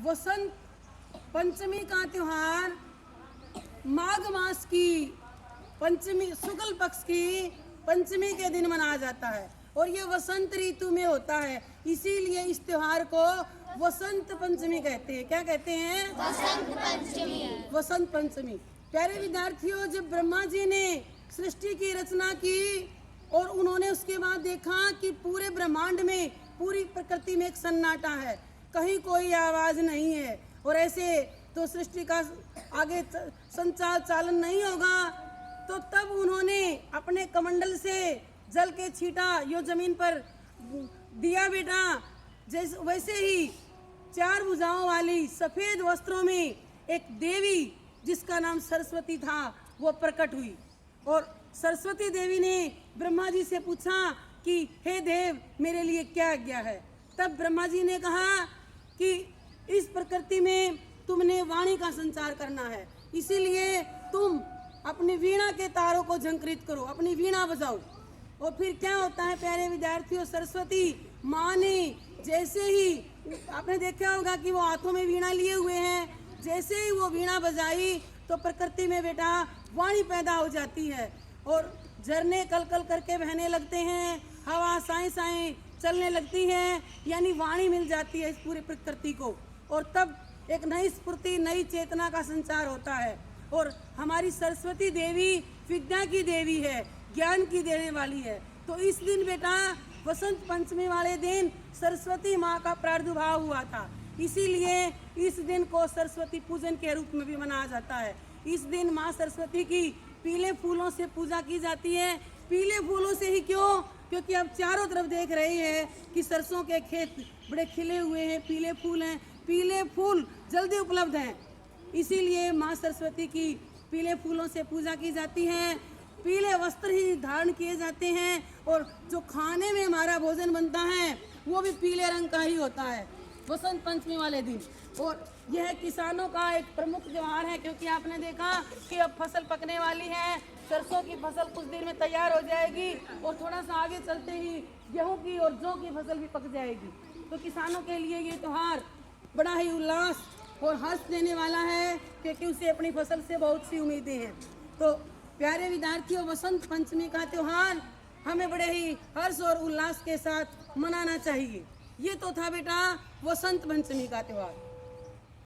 वसंत पंचमी का त्योहार माघ मास की पंचमी शुक्ल पक्ष की पंचमी के दिन मनाया जाता है और ये वसंत ऋतु में होता है, इसीलिए इस त्योहार को वसंत पंचमी कहते हैं। क्या कहते हैं? वसंत पंचमी। वसंत पंचमी। प्यारे विद्यार्थियों, जब ब्रह्मा जी ने सृष्टि की रचना की और उन्होंने उसके बाद देखा कि पूरे ब्रह्मांड में, पूरी प्रकृति में एक सन्नाटा है, कहीं कोई आवाज नहीं है और ऐसे तो सृष्टि का आगे चालन नहीं होगा, तो तब उन्होंने अपने कमंडल से जल के छीटा, यो जमीन पर दिया बेटा। जैसे वैसे ही 4 भुजाओं वाली सफेद वस्त्रों में एक देवी जिसका नाम सरस्वती था वो प्रकट हुई और सरस्वती देवी ने ब्रह्मा जी से पूछा कि हे देव, मेरे लिए क्या आज्ञा है। तब ब्रह्मा जी ने कहा कि इस प्रकृति में तुमने वाणी का संचार करना है, इसीलिए तुम अपनी वीणा के तारों को झंकृत करो, अपनी वीणा बजाओ। और फिर क्या होता है प्यारे विद्यार्थियों, सरस्वती माँ ने जैसे ही, आपने देखा होगा कि वो हाथों में वीणा लिए हुए हैं, जैसे ही वो वीणा बजाई तो प्रकृति में बेटा वाणी पैदा हो जाती है और झरने कल कल करके बहने लगते हैं, हवा साएं साएं चलने लगती है, यानी वाणी मिल जाती है इस पूरी प्रकृति को। और तब एक नई स्फूर्ति, नई चेतना का संचार होता है। और हमारी सरस्वती देवी विद्या की देवी है, ज्ञान की देने वाली है। तो इस दिन बेटा वसंत पंचमी वाले दिन सरस्वती माँ का प्रादुर्भाव हुआ था, इसीलिए इस दिन को सरस्वती पूजन के रूप में भी मनाया जाता है। इस दिन माँ सरस्वती की पीले फूलों से पूजा की जाती है। पीले फूलों से ही क्यों? क्योंकि आप चारों तरफ देख रहे हैं कि सरसों के खेत बड़े खिले हुए हैं, पीले फूल हैं, पीले फूल जल्दी उपलब्ध हैं, इसीलिए माँ सरस्वती की पीले फूलों से पूजा की जाती है। पीले वस्त्र ही धारण किए जाते हैं और जो खाने में हमारा भोजन बनता है वो भी पीले रंग का ही होता है वसंत पंचमी वाले दिन। और यह किसानों का एक प्रमुख त्योहार है, क्योंकि आपने देखा कि अब फसल पकने वाली है, सरसों की फसल कुछ दिन में तैयार हो जाएगी और थोड़ा सा आगे चलते ही गेहूं की और जौ की फसल भी पक जाएगी। तो किसानों के लिए ये त्योहार बड़ा ही उल्लास और हर्ष देने वाला है, क्योंकि उसे अपनी फसल से बहुत सी उम्मीदें हैं। तो प्यारे विद्यार्थियों, वसंत पंचमी का त्योहार हमें बड़े ही हर्ष और उल्लास के साथ मनाना चाहिए। ये तो था बेटा वसंत पंचमी का त्योहार।